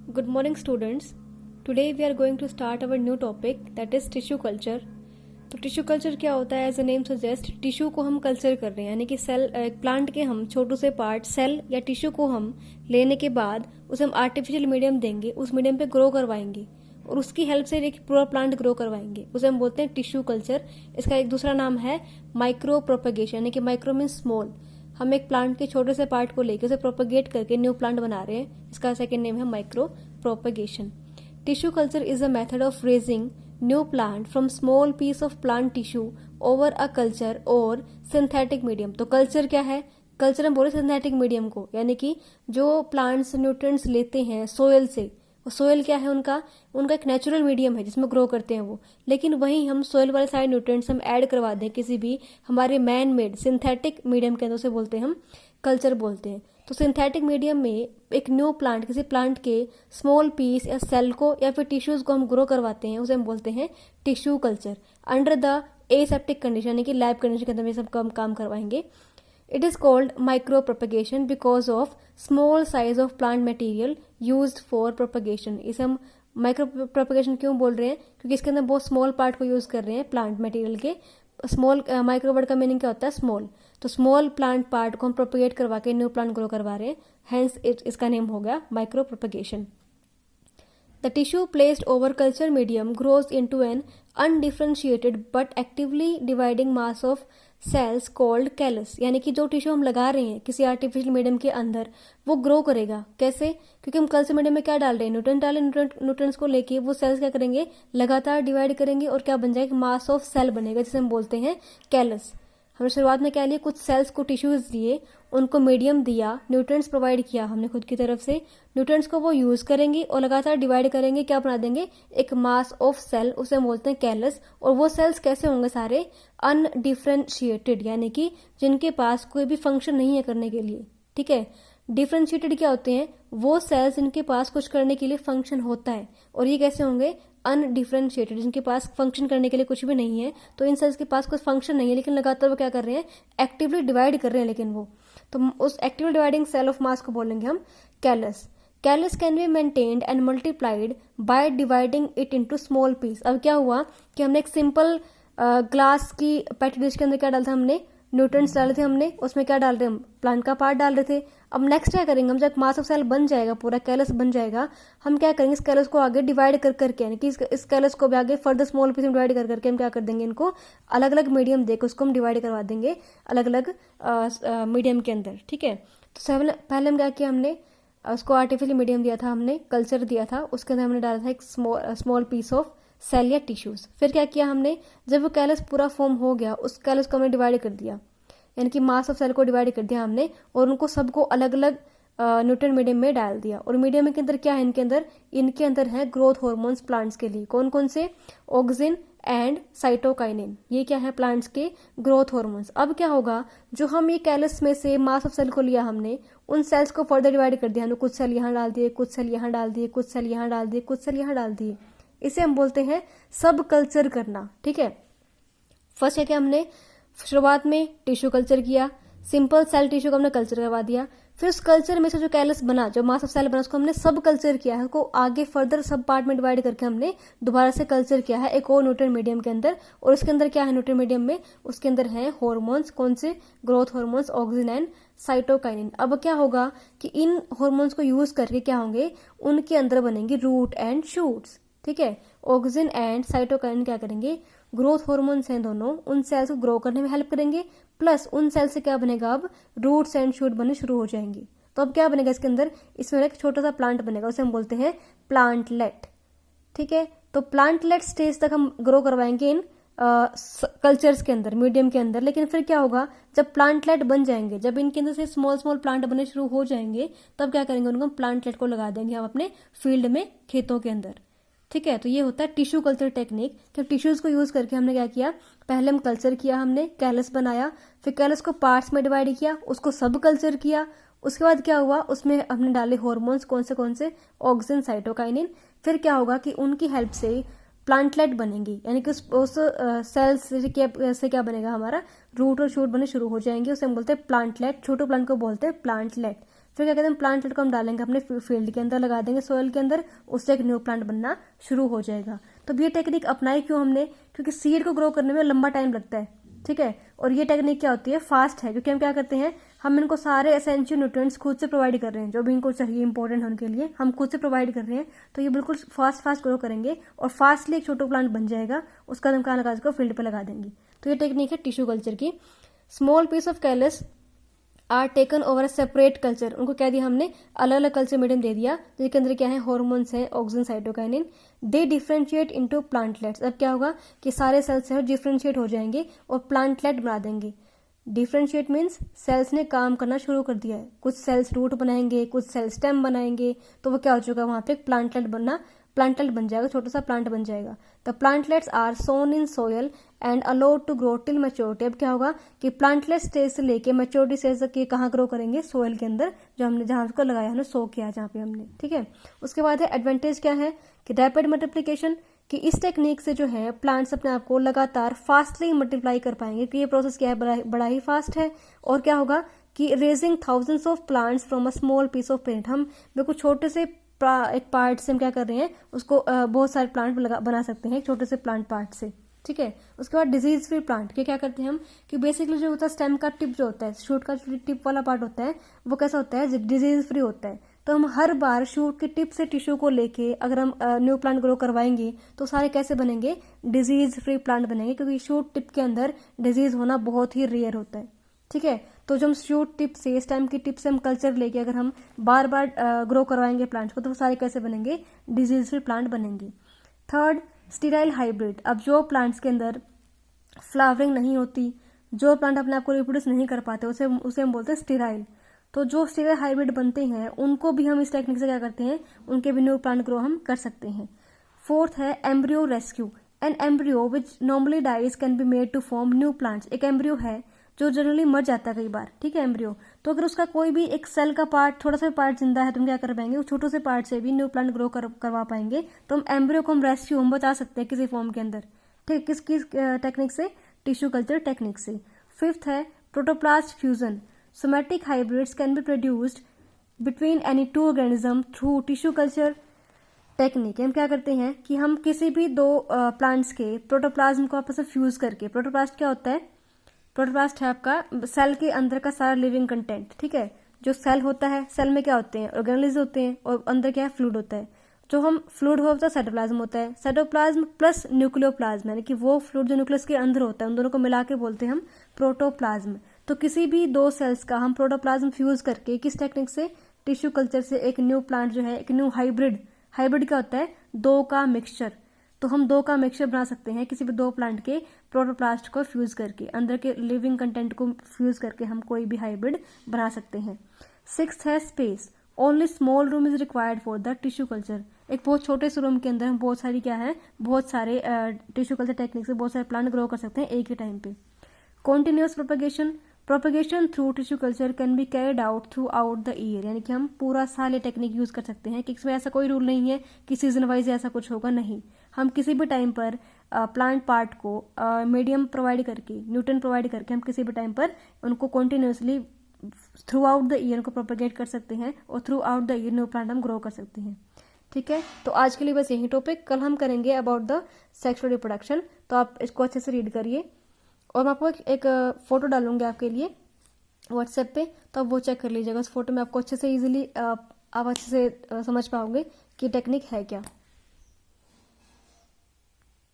Good morning, students. Today we are going to start our new topic, that is tissue culture. तो tissue culture क्या होता है? As a name suggest, tissue को हम culture कर रहे हैं, यानी कि सेल, प्लांट के हम छोटू से पार्ट सेल या टिश्यू को हम लेने के बाद उसे हम आर्टिफिशियल मीडियम देंगे, उस मीडियम पे ग्रो करवाएंगे और उसकी हेल्प से एक पूरा प्लांट ग्रो करवाएंगे, उसे हम बोलते हैं टिश्यू कल्चर। इसका एक दूसरा नाम है माइक्रो प्रोपेगेशन, यानी कि माइक्रो मीन स्मॉल। हम एक प्लांट के छोटे से पार्ट को लेकर उसे प्रोपेगेट करके न्यू प्लांट बना रहे हैं, इसका सेकेंड नेम है micro propagation. Tissue culture is a method of raising new plant from small piece of plant tissue over a culture और सिंथेटिक मीडियम। तो कल्चर क्या है? कल्चर हम बोले सिंथेटिक मीडियम को, यानी कि जो प्लांट्स न्यूट्रिएंट्स लेते हैं सोयल से, सोयल क्या है? उनका एक नेचुरल मीडियम है जिसमें ग्रो करते हैं वो, लेकिन वहीं हम सोयल वाले सारे न्यूट्रिएंट्स हम ऐड करवा दें किसी भी हमारे मैन मेड सिंथेटिक मीडियम के अंदर, उसे बोलते हैं हम कल्चर बोलते हैं। तो सिंथेटिक मीडियम में एक न्यू प्लांट, किसी प्लांट के स्मॉल पीस या सेल को या फिर टिश्यूज को हम ग्रो करवाते हैं, उसे हम बोलते हैं tissue culture under the aseptic condition, यानी कि लैब कंडीशन के अंदर ये सब काम करवाएंगे। It is called micropropagation because of small size of plant material used for propagation. इसे हम माइक्रो प्रोपगेशन क्यों बोल रहे हैं? क्योंकि इसके अंदर बहुत स्मॉल पार्ट को यूज कर रहे हैं प्लांट मटेरियल के। स्मॉल, माइक्रो वर्ड का मीनिंग क्या होता है? स्मॉल। तो स्मॉल प्लांट पार्ट को हम प्रोपगेट करवा के न्यू प्लांट ग्रो करवा रहे हैं, हेंस इसका नेम हो गया micro propagation. The tissue placed over culture medium grows into an undifferentiated but actively dividing mass of cells called callus, यानी कि जो टिश्यू हम लगा रहे हैं किसी आर्टिफिशियल मीडियम के अंदर वो ग्रो करेगा। कैसे? क्योंकि हम कल्चर मीडियम में क्या डाल रहे हैं? न्यूट्रिएंट डाले, न्यूट्रिएंट्स को लेके वो सेल्स क्या करेंगे? लगातार डिवाइड करेंगे और क्या बन जाएगा? मास ऑफ सेल बनेगा, जिसे हम बोलते हैं कैलस। हमने शुरुआत में क्या लिया? कुछ सेल्स को टिश्यूज दिए, उनको मीडियम दिया, न्यूट्रिएंट्स प्रोवाइड किया हमने खुद की तरफ से, न्यूट्रिएंट्स को वो यूज करेंगे और लगातार डिवाइड करेंगे, क्या बना देंगे? एक मास ऑफ सेल, उसे हम बोलते हैं कैलस। और वो सेल्स कैसे होंगे? सारे अनडिफरेंशिएटेड, यानी कि जिनके पास कोई भी फंक्शन नहीं है करने के लिए। ठीक है, डिफरेंशिएटेड क्या होते हैं? वो सेल्स जिनके पास कुछ करने के लिए फंक्शन होता है, और ये कैसे होंगे? अनडिफरेंशिएटेड, जिनके पास फंक्शन करने के लिए कुछ भी नहीं है। तो इन सेल्स के पास कुछ फंक्शन नहीं है, लेकिन लगातार वो क्या कर रहे हैं? एक्टिवली डिवाइड कर रहे हैं, लेकिन वो तो उस actively dividing cell of mass को बोलेंगे हम callus. Callus can be maintained and multiplied by dividing it into small piece. अब क्या हुआ कि हमने एक सिंपल ग्लास की पेटी डिश के अंदर क्या डाला था? हमने न्यूट्रिएंट्स डाले थे, हमने उसमें क्या डाल रहे हैं? हम प्लांट का पार्ट डाल रहे थे। अब नेक्स्ट क्या करेंगे? हम जब मास ऑफ सेल बन जाएगा, पूरा कैलस बन जाएगा, हम क्या करेंगे? इस कैलस को आगे डिवाइड कर करके, यानी कि इस कैलस को भी आगे फर्दर स्मॉल पीस में डिवाइड कर करके हम क्या कर देंगे? इनको अलग अलग मीडियम देकर उसको हम डिवाइड करवा देंगे अलग अलग मीडियम के अंदर। ठीक है, तो पहले हम क्या किया? हमने उसको आर्टिफिशियल मीडियम दिया था, हमने कल्चर दिया था, उसके अंदर हमने डाला था एक स्मॉल पीस ऑफ सेल या टिश्यूज। फिर क्या किया हमने? जब वो कैलस पूरा फॉर्म हो गया, उस कैलस को हमने डिवाइड कर दिया, यानी कि मास ऑफ सेल को डिवाइड कर दिया हमने, और उनको सबको अलग अलग न्यूट्रिएंट मीडियम में डाल दिया। और मीडियम के अंदर क्या है? इनके अंदर है ग्रोथ हार्मोन्स प्लांट्स के लिए। कौन कौन से? ऑक्सिन एंड साइटोकाइनिन, ये क्या है? प्लांट्स के ग्रोथ हार्मोन्स। अब क्या होगा? जो हम ये कैलस में से मास ऑफ सेल को लिया हमने, उन सेल्स को फर्दर डिवाइड कर दिया हमने, कुछ सेल यहाँ डाल दिए, कुछ सेल यहाँ डाल दिए, कुछ सेल यहाँ डाल दिए, कुछ सेल यहाँ डाल दिए। इसे हम बोलते हैं सब कल्चर करना। ठीक है, फर्स्ट क्या हमने शुरुआत में टिश्यू कल्चर किया, सिंपल सेल टिश्यू को हमने कल्चर करवा दिया। फिर उस कल्चर में से जो कैलस बना, जो मास ऑफ सेल बना, उसको हमने सब कल्चर किया है, उसको आगे फर्दर सब पार्ट में डिवाइड करके हमने दोबारा से कल्चर किया है एक और न्यूट्रिएंट मीडियम के अंदर। और उसके अंदर क्या है? न्यूट्रिएंट मीडियम में उसके अंदर है हार्मोन्स। कौन से? Growth hormones, auxin and cytokinin. अब क्या होगा कि इन हार्मोन्स को यूज करके क्या होंगे? उनके अंदर बनेंगे रूट एंड शूट्स। ठीक है, ऑक्सिन एंड साइटोकाइनिन क्या करेंगे? ग्रोथ हार्मोन्स हैं दोनों, उन सेल्स को ग्रो करने में हेल्प करेंगे, प्लस उन सेल से क्या बनेगा? अब रूट्स एंड शूट बनने शुरू हो जाएंगे। तो अब क्या बनेगा इसके अंदर? इसमें एक छोटा सा प्लांट बनेगा, उसे हम बोलते हैं प्लांटलेट। ठीक है, तो प्लांटलेट स्टेज तक हम ग्रो करवाएंगे इन कल्चर्स के अंदर, मीडियम के अंदर। लेकिन फिर क्या होगा? जब प्लांटलेट बन जाएंगे, जब इनके अंदर से स्मॉल स्मॉल प्लांट बनने शुरू हो जाएंगे, तब क्या करेंगे? उनको हम प्लांटलेट को लगा देंगे हम अपने फील्ड में, खेतों के अंदर। ठीक है, तो ये होता है टिश्यू कल्चर टेक्निक, कि टिश्यूज को यूज करके हमने क्या किया? पहले हम कल्चर किया, हमने कैलस बनाया, फिर कैलस को पार्ट्स में डिवाइड किया, उसको सब कल्चर किया। उसके बाद क्या हुआ? उसमें हमने डाले हार्मोन्स, कौन से? Auxin, cytokinin. फिर क्या होगा कि उनकी हेल्प से प्लांटलेट बनेंगी, यानी कि उस सेल्स से क्या बनेगा? हमारा रूट और शूट बनने शुरू हो जाएंगे, उसे हम बोलते हैं प्लांटलेट। छोटे प्लांट को बोलते हैं प्लांटलेट। फिर क्या कहते हैं, प्लांट को हम डालेंगे अपने फील्ड के अंदर, लगा देंगे सोयल के अंदर, उससे एक न्यू प्लांट बनना शुरू हो जाएगा। तो ये टेक्निक अपनाई क्यों हमने, क्योंकि सीड को ग्रो करने में लंबा टाइम लगता है, ठीक है। और ये टेक्निक क्या होती है, फास्ट है, क्योंकि हम क्या करते हैं, हम इनको सारे एसेंशियल न्यूट्रिएंट्स खुद से प्रोवाइड कर रहे हैं, जो भी इनको चाहिए इंपॉर्टेंट होने के लिए हम खुद से प्रोवाइड कर रहे हैं। तो ये बिल्कुल फास्ट ग्रो करेंगे और फास्टली एक छोटा प्लांट बन जाएगा, उसका हम कहाँ लगा इसको, फील्ड पे लगा देंगे। तो ये टेक्निक है टिश्यू कल्चर की। Small piece of callus are taken over a separate culture, उनको क्या दिया हमने, अलग अलग कल्चर मीडियम दे दिया, जिसके अंदर क्या है, हॉर्मोन्स है, ऑक्सीजन, साइटोकाइनिन। दे डिफ्रेंशिएट इनटू प्लांटलेट्स, अब क्या होगा कि सारे सेल्स है डिफ्रेंशिएट हो जाएंगे और प्लांटलेट बना देंगे। डिफ्रेंशिएट मीन्स सेल्स ने काम करना शुरू कर दिया है, कुछ सेल्स रूट बनाएंगे, कुछ सेल स्टेम बनाएंगे, तो वो क्या हो चुका है, वहां पे प्लांटलेट बन जाएगा, छोटा सा प्लांट बन जाएगा। The plantlets are sown in soil and allowed to grow till maturity. अब क्या होगा कि प्लांटलेट स्टेज से लेके मैच्योरिटी स्टेज तक ये कहाँ ग्रो करेंगे, सोयल के अंदर, जो हमने जहां उसको लगाया, हमने सो किया जहाँ पे हमने, ठीक है। उसके बाद है एडवांटेज क्या है कि रैपिड मल्टीप्लिकेशन, कि इस टेक्निक से जो है प्लांट्स अपने आप को लगातार फास्टली मल्टीप्लाई कर पाएंगे, कि ये प्रोसेस क्या है, बड़ा ही फास्ट है। और क्या होगा कि raising thousands of plants from a small piece of parent, हम बिल्कुल छोटे से एक पार्ट से हम क्या कर रहे हैं, उसको बहुत सारे प्लांट बना सकते हैं एक छोटे से प्लांट पार्ट से, ठीक है। उसके बाद डिजीज फ्री प्लांट के क्या करते हैं हम, कि बेसिकली जो होता है स्टेम का टिप जो होता है, शूट का टिप वाला पार्ट होता है, वो कैसा होता है, डिजीज फ्री होता है। तो हम हर बार शूट के टिप से टिश्यू को लेके अगर हम न्यू प्लांट ग्रो करवाएंगे तो सारे कैसे बनेंगे, डिजीज फ्री प्लांट बनेंगे, क्योंकि शूट टिप के अंदर डिजीज होना बहुत ही रेयर होता है, ठीक है। तो जो हम शूट टिप से, स्टेम की टिप से हम कल्चर लेके अगर हम बार बार ग्रो करवाएंगे प्लांट्स को, तो वो सारे कैसे बनेंगे, डिजीज फ्री प्लांट बनेंगे। थर्ड, स्टीराइल हाइब्रिड, अब जो प्लांट्स के अंदर फ्लावरिंग नहीं होती, जो प्लांट अपने आप को रिप्रोड्यूस नहीं कर पाते, उसे हम बोलते हैं स्टीराइल। तो जो स्टीराइल हाइब्रिड बनते हैं उनको भी हम इस टेक्निक से क्या करते हैं, उनके भी न्यू प्लांट ग्रो हम कर सकते हैं। फोर्थ है embryo rescue, an embryo which normally dies can be made to form new plants. एक एम्ब्रियो है जो जनरली मर जाता है कई बार, ठीक है, एम्ब्रियो, तो अगर उसका कोई भी एक सेल का पार्ट, थोड़ा सा पार्ट जिंदा है, तो हम क्या कर पाएंगे, उस छोटे से पार्ट से भी न्यू प्लांट ग्रो करवा पाएंगे। तो हम एम्ब्रियो को हम रेस्क्यू हम बचा सकते हैं किसी फॉर्म के अंदर, ठीक है, किस टेक्निक से, टिश्यू कल्चर टेक्निक से। फिफ्थ है protoplast fusion, somatic hybrids can be produced between any two organism through tissue culture technique. हम क्या करते हैं कि हम किसी भी दो प्लांट्स के प्रोटोप्लाज्म को आपस में फ्यूज करके, प्रोटोप्लास्ट क्या होता है, प्रोटोप्लास्ट है आपका सेल के अंदर का सारा लिविंग कंटेंट, ठीक है। जो सेल होता है, सेल में क्या होते हैं, ऑर्गेनेल्स होते हैं, और अंदर क्या है, फ्लूइड होता है। जो हम फ्लूइड होता है साइटोप्लाज्म होता है, साइटोप्लाज्म प्लस न्यूक्लियोप्लाज्म, यानी कि वो फ्लूइड जो न्यूक्लियस के अंदर होता है, उन दोनों को मिला के बोलते हैं हम प्रोटोप्लाज्म। तो किसी भी दो सेल्स का हम प्रोटोप्लाज्म फ्यूज करके किस टेक्निक से, टिश्यू कल्चर से एक न्यू प्लांट जो है, एक न्यू हाइब्रिड क्या होता है, दो का मिक्सचर। तो हम दो का मिक्सचर बना सकते हैं किसी भी दो प्लांट के प्रोटोप्लास्ट को फ्यूज करके, अंदर के लिविंग कंटेंट को फ्यूज करके हम कोई भी हाइब्रिड बना सकते हैं। सिक्स्थ है space, only small room is required for the tissue culture. एक बहुत छोटे से रूम के अंदर हम बहुत सारी क्या है, बहुत सारे टिश्यू कल्चर टेक्निक से बहुत सारे प्लांट ग्रो कर सकते हैं एक ही टाइम पे। Continuous propagation through tissue culture can be carried out through out the year, यानी कि हम पूरा साल ये टेक्निक यूज कर सकते हैं, कि इसमें ऐसा कोई रूल नहीं है कि सीजन वाइज ऐसा कुछ होगा, नहीं, हम किसी भी टाइम पर प्लांट पार्ट को मीडियम प्रोवाइड करके, न्यूट्रिएंट प्रोवाइड करके हम किसी भी टाइम पर उनको continuously through out the year को प्रोपेगेट कर सकते हैं, और through out the year new plant हम ग्रो कर सकते हैं, ठीक है। तो आज के लिए बस यही टॉपिक, कल हम करेंगे अबाउट द सेक्सुअल रिप्रोडक्शन। तो आप इसको अच्छे से रीड करिए, और मैं आपको एक फोटो डालूंगी आपके लिए व्हाट्सएप पे, तो आप वो चेक कर लीजिएगा। उस फोटो में आपको अच्छे से इजीली आप अच्छे से समझ पाओगे कि टेक्निक है क्या।